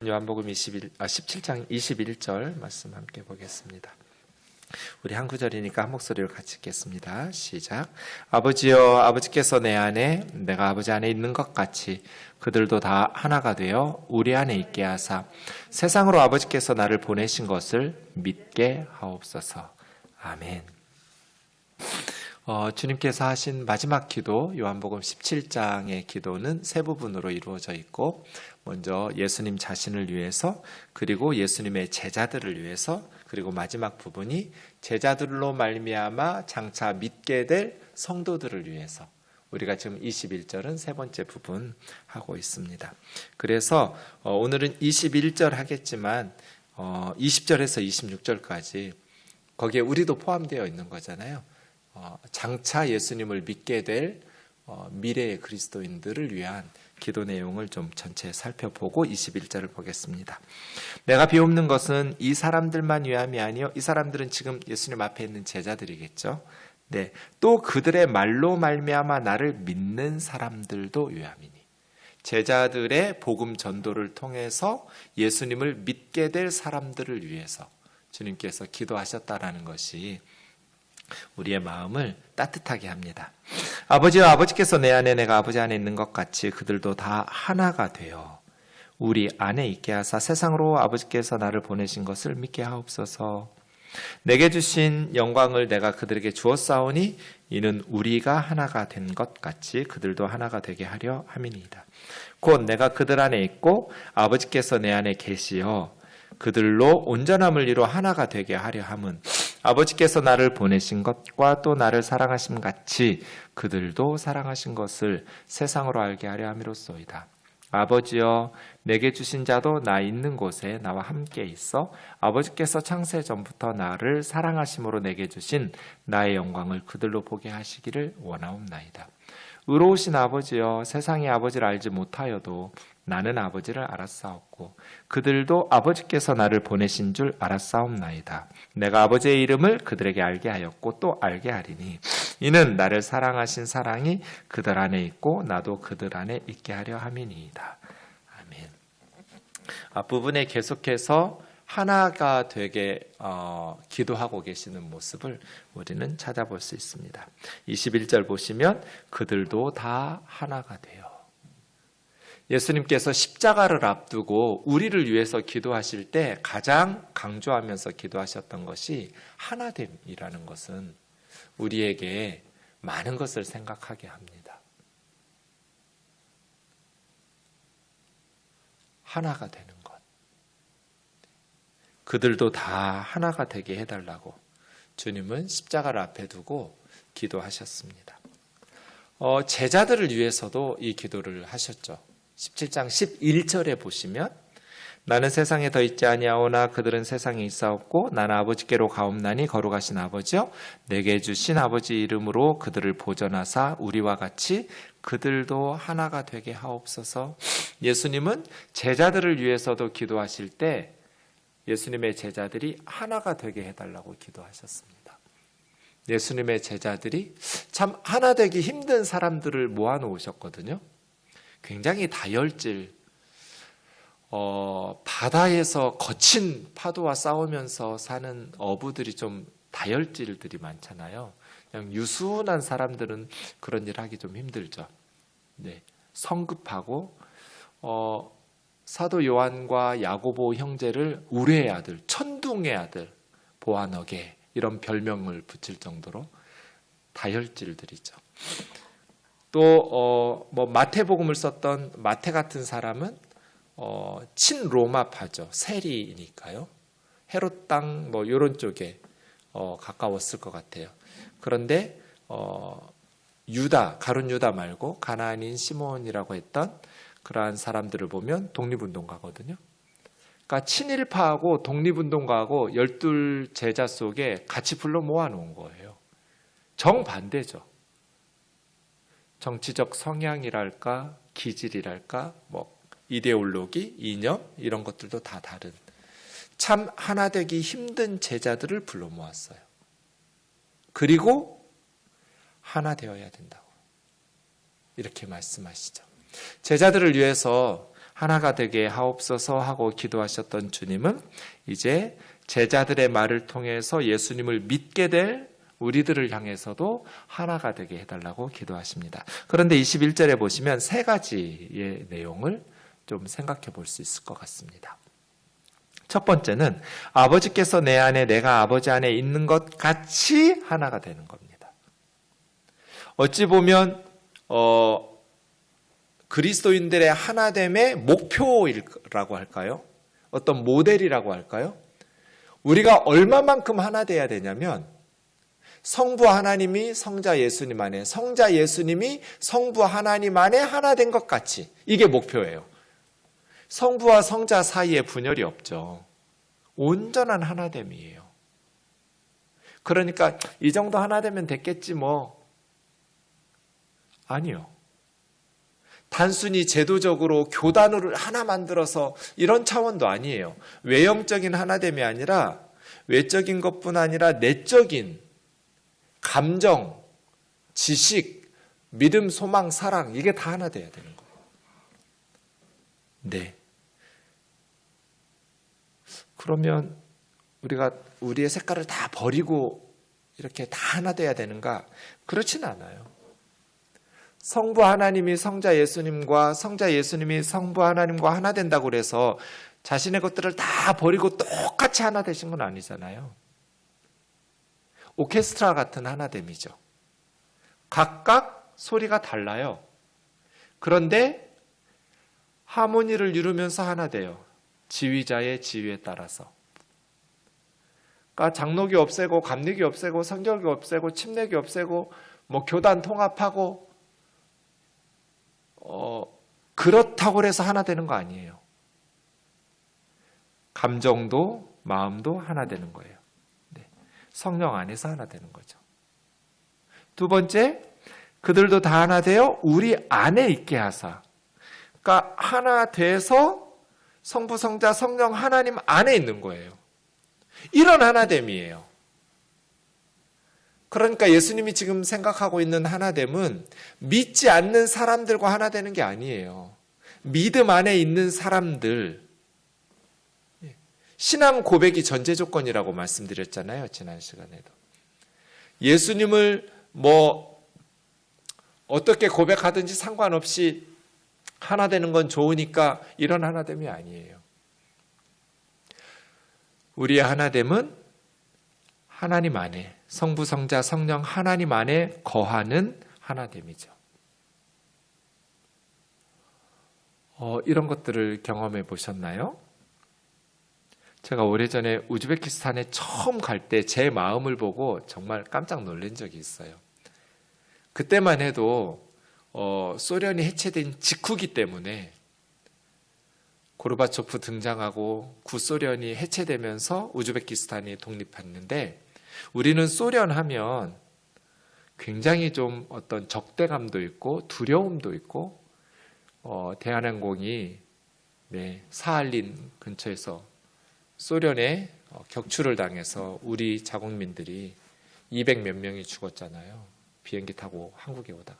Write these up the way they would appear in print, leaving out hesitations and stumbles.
요한복음 17장 21절 말씀 함께 보겠습니다. 우리 한 구절이니까 한 목소리로 같이 읽겠습니다. 시작. 아버지여, 아버지께서 내 안에 내가 아버지 안에 있는 것 같이 그들도 다 하나가 되어 우리 안에 있게 하사 세상으로 아버지께서 나를 보내신 것을 믿게 하옵소서. 아멘. 주님께서 하신 마지막 기도, 요한복음 17장의 기도는 세 부분으로 이루어져 있고, 먼저 예수님 자신을 위해서, 그리고 예수님의 제자들을 위해서, 그리고 마지막 부분이 제자들로 말미암아 장차 믿게 될 성도들을 위해서, 우리가 지금 21절은 세 번째 부분 하고 있습니다. 그래서 오늘은 21절 하겠지만 20절에서 26절까지 거기에 우리도 포함되어 있는 거잖아요. 장차 예수님을 믿게 될 미래의 그리스도인들을 위한 기도 내용을 좀 전체 살펴보고 21절을 보겠습니다. 내가 비옵는 것은 이 사람들만 위함이 아니요, 이 사람들은 지금 예수님 앞에 있는 제자들이겠죠. 네, 또 그들의 말로 말미암아 나를 믿는 사람들도 위함이니, 제자들의 복음 전도를 통해서 예수님을 믿게 될 사람들을 위해서 주님께서 기도하셨다라는 것이 우리의 마음을 따뜻하게 합니다. 아버지여, 아버지께서 내 안에 내가 아버지 안에 있는 것 같이 그들도 다 하나가 되어 우리 안에 있게 하사 세상으로 아버지께서 나를 보내신 것을 믿게 하옵소서. 내게 주신 영광을 내가 그들에게 주었사오니 이는 우리가 하나가 된 것 같이 그들도 하나가 되게 하려 함이니이다. 곧 내가 그들 안에 있고 아버지께서 내 안에 계시어 그들로 온전함을 이루어 하나가 되게 하려 함은 아버지께서 나를 보내신 것과 또 나를 사랑하심 같이 그들도 사랑하신 것을 세상으로 알게 하려 함이로소이다. 아버지여, 내게 주신 자도 나 있는 곳에 나와 함께 있어 아버지께서 창세 전부터 나를 사랑하심으로 내게 주신 나의 영광을 그들로 보게 하시기를 원하옵나이다. 의로우신 아버지여, 세상이 아버지를 알지 못하여도 나는 아버지를 알았사옵고 그들도 아버지께서 나를 보내신 줄 알았사옵나이다. 내가 아버지의 이름을 그들에게 알게 하였고 또 알게 하리니 이는 나를 사랑하신 사랑이 그들 안에 있고 나도 그들 안에 있게 하려 함이니이다. 아멘. 앞부분에 계속해서 하나가 되게 기도하고 계시는 모습을 우리는 찾아볼 수 있습니다. 21절 보시면 그들도 다 하나가 돼요. 예수님께서 십자가를 앞두고 우리를 위해서 기도하실 때 가장 강조하면서 기도하셨던 것이 하나됨이라는 것은 우리에게 많은 것을 생각하게 합니다. 하나가 되는 것. 그들도 다 하나가 되게 해달라고 주님은 십자가를 앞에 두고 기도하셨습니다. 제자들을 위해서도 이 기도를 하셨죠. 17장 11절에 보시면 나는 세상에 더 있지 아니하오나 그들은 세상에 있사옵고 나는 아버지께로 가옵나니 거룩하신 아버지여, 내게 주신 아버지 이름으로 그들을 보전하사 우리와 같이 그들도 하나가 되게 하옵소서. 예수님은 제자들을 위해서도 기도하실 때 예수님의 제자들이 하나가 되게 해달라고 기도하셨습니다. 예수님의 제자들이 참 하나 되기 힘든 사람들을 모아놓으셨거든요. 굉장히 다혈질, 바다에서 거친 파도와 싸우면서 사는 어부들이 좀 다혈질들이 많잖아요. 그냥 유순한 사람들은 그런 일 하기 좀 힘들죠. 네, 성급하고 사도 요한과 야고보 형제를 우레의 아들, 천둥의 아들, 보아너게 이런 별명을 붙일 정도로 다혈질들이죠. 또 마태복음을 썼던 마태 같은 사람은 친로마파죠. 세리니까요. 헤롯 땅 이런 쪽에 가까웠을 것 같아요. 그런데 유다, 가룟 유다 말고 가나안인 시몬이라고 했던 그러한 사람들을 보면 독립운동가거든요. 그러니까 친일파하고 독립운동가하고 12 제자 속에 같이 불러 모아놓은 거예요. 정반대죠. 정치적 성향이랄까, 기질이랄까, 이데올로기, 이념 이런 것들도 다 다른 참 하나 되기 힘든 제자들을 불러 모았어요. 그리고 하나 되어야 된다고 이렇게 말씀하시죠. 제자들을 위해서 하나가 되게 하옵소서 하고 기도하셨던 주님은 이제 제자들의 말을 통해서 예수님을 믿게 될 우리들을 향해서도 하나가 되게 해달라고 기도하십니다. 그런데 21절에 보시면 세 가지의 내용을 좀 생각해 볼 수 있을 것 같습니다. 첫 번째는 아버지께서 내 안에 내가 아버지 안에 있는 것 같이 하나가 되는 겁니다. 어찌 보면 그리스도인들의 하나됨의 목표라고 할까요? 어떤 모델이라고 할까요? 우리가 얼마만큼 하나 돼야 되냐면 성부 하나님이 성자 예수님 안에, 성자 예수님이 성부 하나님 안에 하나 된 것 같이, 이게 목표예요. 성부와 성자 사이에 분열이 없죠. 온전한 하나됨이에요. 그러니까 이 정도 하나 되면 됐겠지 뭐. 아니요. 단순히 제도적으로 교단을 하나 만들어서 이런 차원도 아니에요. 외형적인 하나됨이 아니라 외적인 것뿐 아니라 내적인 감정, 지식, 믿음, 소망, 사랑, 이게 다 하나 돼야 되는 거예요. 네. 그러면 우리가 우리의 색깔을 다 버리고 이렇게 다 하나 돼야 되는가? 그렇진 않아요. 성부 하나님이 성자 예수님과 성자 예수님이 성부 하나님과 하나 된다고 그래서 자신의 것들을 다 버리고 똑같이 하나 되신 건 아니잖아요. 오케스트라 같은 하나됨이죠. 각각 소리가 달라요. 그런데 하모니를 이루면서 하나 돼요. 지휘자의 지휘에 따라서. 그러니까 장로교 없애고 감리교 없애고 성결교 없애고 침례교 없애고 뭐 교단 통합하고 그렇다고 해서 하나 되는 거 아니에요. 감정도 마음도 하나 되는 거예요. 네. 성령 안에서 하나 되는 거죠. 두 번째, 그들도 다 하나 되어 우리 안에 있게 하사. 그러니까 하나 돼서 성부, 성자, 성령 하나님 안에 있는 거예요. 이런 하나됨이에요. 그러니까 예수님이 지금 생각하고 있는 하나됨은 믿지 않는 사람들과 하나 되는 게 아니에요. 믿음 안에 있는 사람들. 신앙 고백이 전제 조건이라고 말씀드렸잖아요. 지난 시간에도. 예수님을 어떻게 고백하든지 상관없이 하나 되는 건 좋으니까 이런 하나됨이 아니에요. 우리의 하나됨은 하나님 안에, 성부, 성자, 성령 하나님 안에 거하는 하나됨이죠. 이런 것들을 경험해 보셨나요? 제가 오래전에 우즈베키스탄에 처음 갈 때 제 마음을 보고 정말 깜짝 놀란 적이 있어요. 그때만 해도 소련이 해체된 직후기 때문에 고르바초프 등장하고 구소련이 해체되면서 우즈베키스탄이 독립했는데 우리는 소련 하면 굉장히 좀 어떤 적대감도 있고 두려움도 있고 대한항공이 사할린 근처에서 소련에 격추를 당해서 우리 자국민들이 200몇 명이 죽었잖아요. 비행기 타고 한국에 오다가.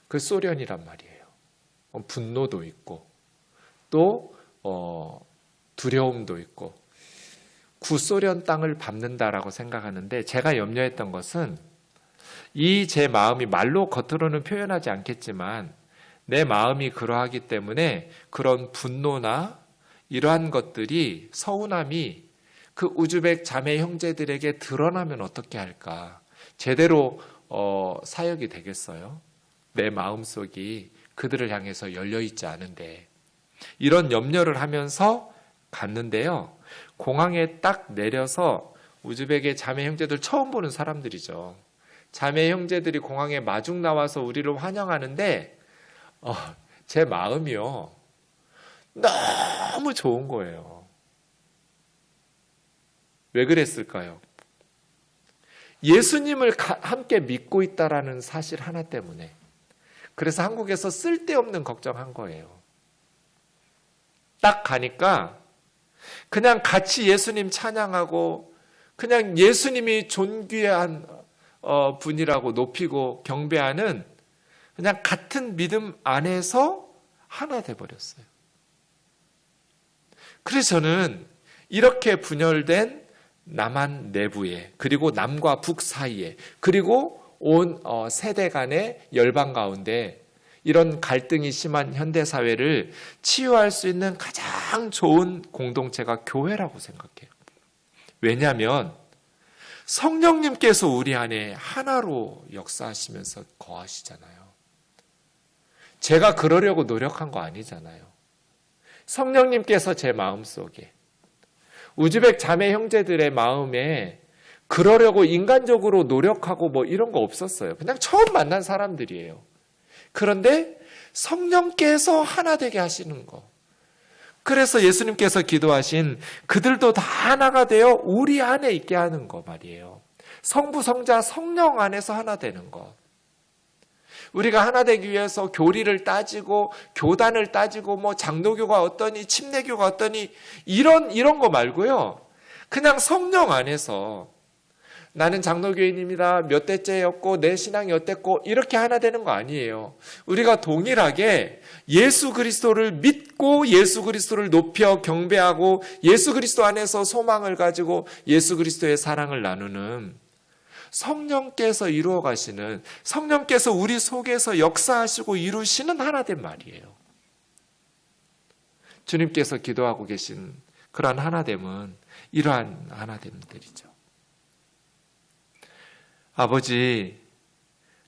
그 소련이란 말이에요. 분노도 있고 또 두려움도 있고 구소련 땅을 밟는다라고 생각하는데 제가 염려했던 것은 이 제 마음이 말로 겉으로는 표현하지 않겠지만 내 마음이 그러하기 때문에 그런 분노나 이러한 것들이 서운함이 그 우즈벡 자매 형제들에게 드러나면 어떻게 할까? 제대로 사역이 되겠어요? 내 마음속이 그들을 향해서 열려있지 않은데 이런 염려를 하면서 갔는데요. 공항에 딱 내려서 우즈벡의 자매 형제들 처음 보는 사람들이죠. 자매 형제들이 공항에 마중 나와서 우리를 환영하는데 제 마음이요. 너무 좋은 거예요. 왜 그랬을까요? 예수님을 함께 믿고 있다라는 사실 하나 때문에. 그래서 한국에서 쓸데없는 걱정한 거예요. 딱 가니까 그냥 같이 예수님 찬양하고 그냥 예수님이 존귀한 분이라고 높이고 경배하는 그냥 같은 믿음 안에서 하나 돼버렸어요. 그래서 저는 이렇게 분열된 남한 내부에, 그리고 남과 북 사이에, 그리고 온 세대 간의 열방 가운데 이런 갈등이 심한 현대사회를 치유할 수 있는 가장 좋은 공동체가 교회라고 생각해요. 왜냐하면 성령님께서 우리 안에 하나로 역사하시면서 거하시잖아요. 제가 그러려고 노력한 거 아니잖아요. 성령님께서 제 마음속에, 우즈벡 자매 형제들의 마음에 그러려고 인간적으로 노력하고 뭐 이런 거 없었어요. 그냥 처음 만난 사람들이에요. 그런데 성령께서 하나 되게 하시는 거. 그래서 예수님께서 기도하신 그들도 다 하나가 되어 우리 안에 있게 하는 거 말이에요. 성부, 성자, 성령 안에서 하나 되는 거. 우리가 하나 되기 위해서 교리를 따지고 교단을 따지고 뭐 장로교가 어떠니 침례교가 어떠니 이런 거 말고요. 그냥 성령 안에서 나는 장로교인입니다. 몇 대째였고 내 신앙이 어땠고 이렇게 하나 되는 거 아니에요. 우리가 동일하게 예수 그리스도를 믿고 예수 그리스도를 높여 경배하고 예수 그리스도 안에서 소망을 가지고 예수 그리스도의 사랑을 나누는 성령께서 이루어 가시는, 성령께서 우리 속에서 역사하시고 이루시는 하나됨 말이에요. 주님께서 기도하고 계신 그러한 하나됨은 이러한 하나됨들이죠. 아버지,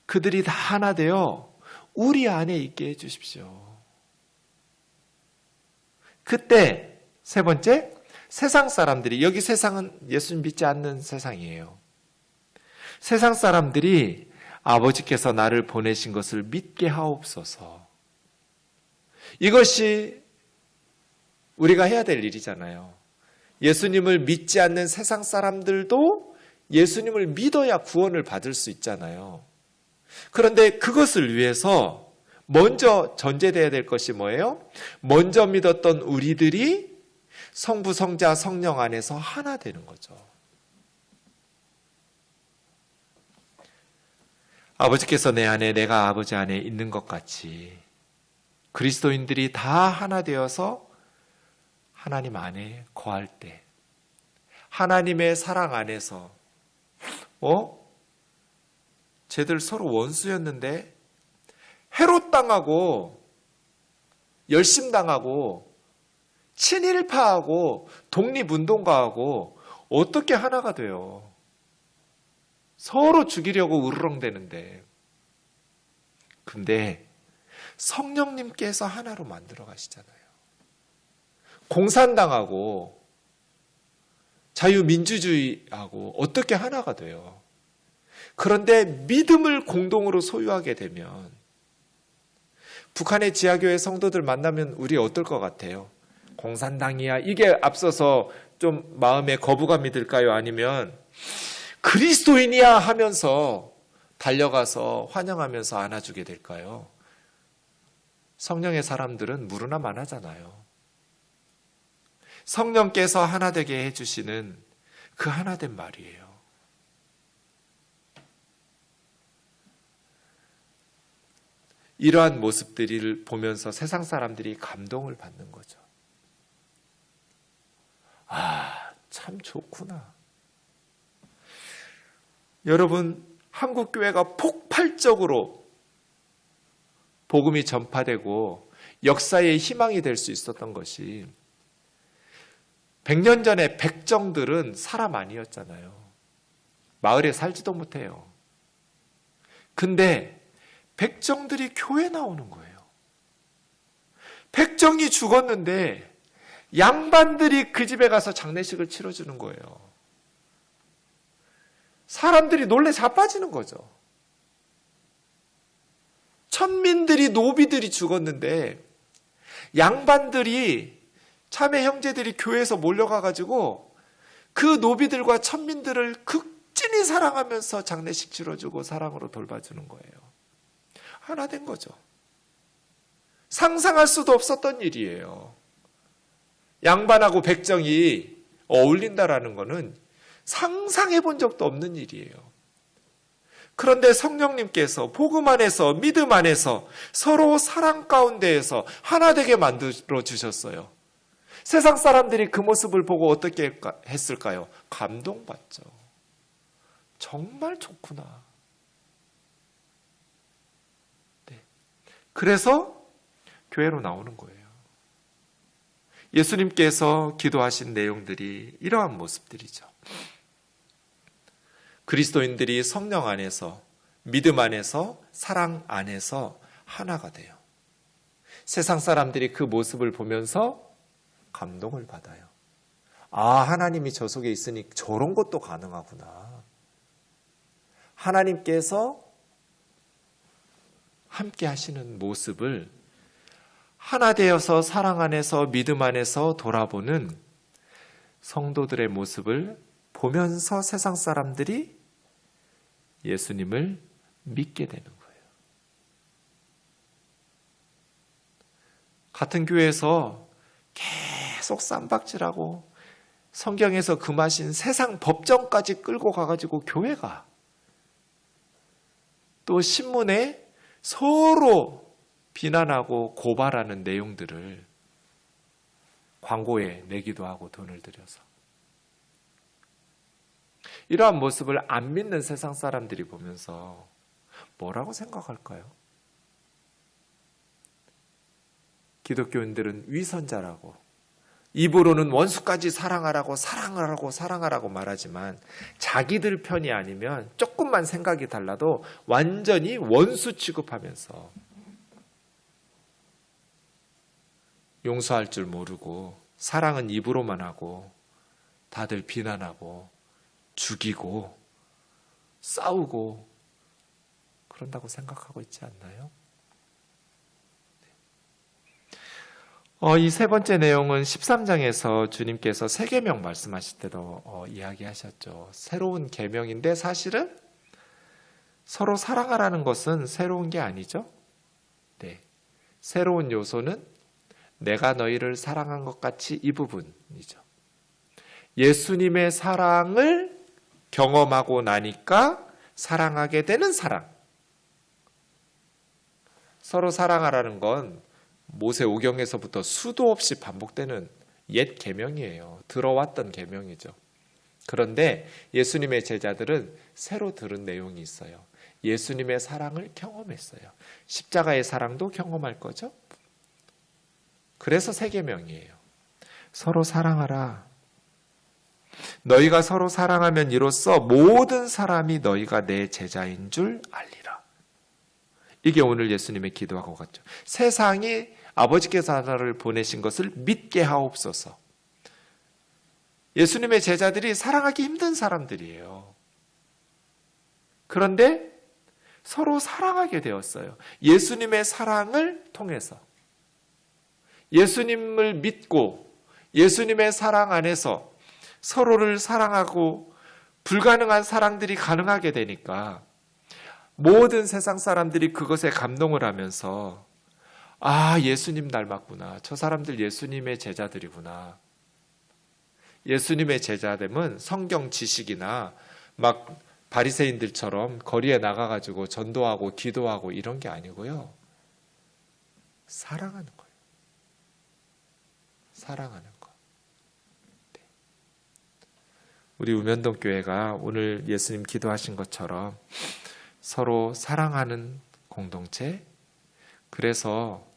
그들이 다 하나 되어 우리 안에 있게 해주십시오. 그때 세 번째, 세상 사람들이, 여기 세상은 예수님 믿지 않는 세상이에요. 세상 사람들이 아버지께서 나를 보내신 것을 믿게 하옵소서. 이것이 우리가 해야 될 일이잖아요. 예수님을 믿지 않는 세상 사람들도 예수님을 믿어야 구원을 받을 수 있잖아요. 그런데 그것을 위해서 먼저 전제되어야 될 것이 뭐예요? 먼저 믿었던 우리들이 성부, 성자, 성령 안에서 하나 되는 거죠. 아버지께서 내 안에, 내가 아버지 안에 있는 것 같이 그리스도인들이 다 하나 되어서 하나님 안에 거할 때, 하나님의 사랑 안에서 쟤들 서로 원수였는데 해롭당하고 열심당하고 친일파하고 독립운동가하고 어떻게 하나가 돼요? 서로 죽이려고 으르렁대는데. 근데 성령님께서 하나로 만들어 가시잖아요. 공산당하고 자유민주주의하고 어떻게 하나가 돼요? 그런데 믿음을 공동으로 소유하게 되면, 북한의 지하교회 성도들 만나면 우리 어떨 것 같아요? 공산당이야. 이게 앞서서 좀 마음에 거부감이 들까요? 아니면 그리스도인이야 하면서 달려가서 환영하면서 안아주게 될까요? 성령의 사람들은 무르나 만하잖아요. 성령께서 하나 되게 해주시는 그 하나된 말이에요. 이러한 모습들을 보면서 세상 사람들이 감동을 받는 거죠. 아, 참 좋구나. 여러분, 한국 교회가 폭발적으로 복음이 전파되고 역사의 희망이 될 수 있었던 것이 100년 전에 백정들은 사람 아니었잖아요. 마을에 살지도 못해요. 근데 백정들이 교회 나오는 거예요. 백정이 죽었는데 양반들이 그 집에 가서 장례식을 치러주는 거예요. 사람들이 놀래 자빠지는 거죠. 천민들이, 노비들이 죽었는데 양반들이, 참외 형제들이 교회에서 몰려가가지고 그 노비들과 천민들을 극진히 사랑하면서 장례식 치러주고 사랑으로 돌봐주는 거예요. 하나 된 거죠. 상상할 수도 없었던 일이에요. 양반하고 백정이 어울린다라는 것은 상상해 본 적도 없는 일이에요. 그런데 성령님께서 복음 안에서 믿음 안에서 서로 사랑 가운데에서 하나 되게 만들어 주셨어요. 세상 사람들이 그 모습을 보고 어떻게 했을까요? 감동받죠. 정말 좋구나. 네. 그래서 교회로 나오는 거예요. 예수님께서 기도하신 내용들이 이러한 모습들이죠. 그리스도인들이 성령 안에서, 믿음 안에서, 사랑 안에서 하나가 돼요. 세상 사람들이 그 모습을 보면서 감동을 받아요. 아, 하나님이 저 속에 있으니 저런 것도 가능하구나. 하나님께서 함께 하시는 모습을 하나 되어서 사랑 안에서 믿음 안에서 돌아보는 성도들의 모습을 보면서 세상 사람들이 예수님을 믿게 되는 거예요. 같은 교회에서 계속 쌈박질하고 성경에서 금하신 세상 법정까지 끌고 가가지고 교회가 또 신문에 서로 비난하고 고발하는 내용들을 광고에 내기도 하고 돈을 들여서 이러한 모습을 안 믿는 세상 사람들이 보면서 뭐라고 생각할까요? 기독교인들은 위선자라고 입으로는 원수까지 사랑하라고 말하지만 자기들 편이 아니면 조금만 생각이 달라도 완전히 원수 취급하면서 용서할 줄 모르고 사랑은 입으로만 하고 다들 비난하고 죽이고 싸우고 그런다고 생각하고 있지 않나요? 이 세 번째 내용은 13장에서 주님께서 새 계명 말씀하실 때도 이야기하셨죠. 새로운 계명인데 사실은 서로 사랑하라는 것은 새로운 게 아니죠. 네. 새로운 요소는 내가 너희를 사랑한 것 같이 이 부분이죠. 예수님의 사랑을 경험하고 나니까 사랑하게 되는 사랑. 서로 사랑하라는 건 모세오경에서부터 수도 없이 반복되는 옛 계명이에요. 들어왔던 계명이죠. 그런데 예수님의 제자들은 새로 들은 내용이 있어요. 예수님의 사랑을 경험했어요. 십자가의 사랑도 경험할 거죠. 그래서 새 계명이에요. 서로 사랑하라. 너희가 서로 사랑하면 이로써 모든 사람이 너희가 내 제자인 줄 알리라. 이게 오늘 예수님의 기도하고 같죠. 세상이 아버지께서 하나를 보내신 것을 믿게 하옵소서. 예수님의 제자들이 사랑하기 힘든 사람들이에요. 그런데 서로 사랑하게 되었어요. 예수님의 사랑을 통해서. 예수님을 믿고 예수님의 사랑 안에서 서로를 사랑하고 불가능한 사랑들이 가능하게 되니까 모든 세상 사람들이 그것에 감동을 하면서 아, 예수님 닮았구나. 저 사람들 예수님의 제자들이구나. 예수님의 제자됨은 성경 지식이나 막 바리새인들처럼 거리에 나가가지고 전도하고 기도하고 이런 게 아니고요. 사랑하는 거예요. 사랑하는 거. 네. 우리 우면동 교회가 오늘 예수님 기도하신 것처럼 서로 사랑하는 공동체. 그래서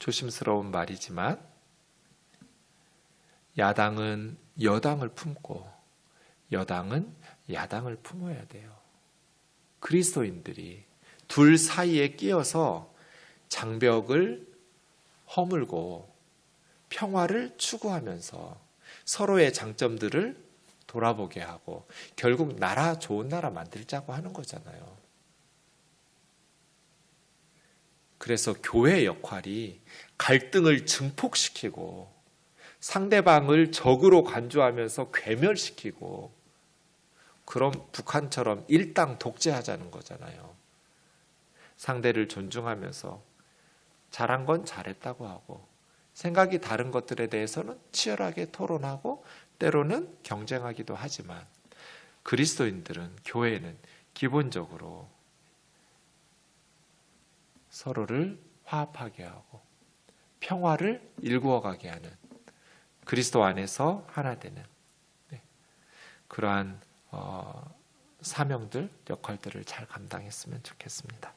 조심스러운 말이지만 야당은 여당을 품고 여당은 야당을 품어야 돼요. 그리스도인들이 둘 사이에 끼어서 장벽을 허물고 평화를 추구하면서 서로의 장점들을 돌아보게 하고 결국 나라 좋은 나라 만들자고 하는 거잖아요. 그래서 교회의 역할이 갈등을 증폭시키고 상대방을 적으로 간주하면서 괴멸시키고 그럼 북한처럼 일당 독재하자는 거잖아요. 상대를 존중하면서 잘한 건 잘했다고 하고 생각이 다른 것들에 대해서는 치열하게 토론하고 때로는 경쟁하기도 하지만 그리스도인들은, 교회는 기본적으로 서로를 화합하게 하고 평화를 일구어가게 하는, 그리스도 안에서 하나 되는 그러한 사명들, 역할들을 잘 감당했으면 좋겠습니다.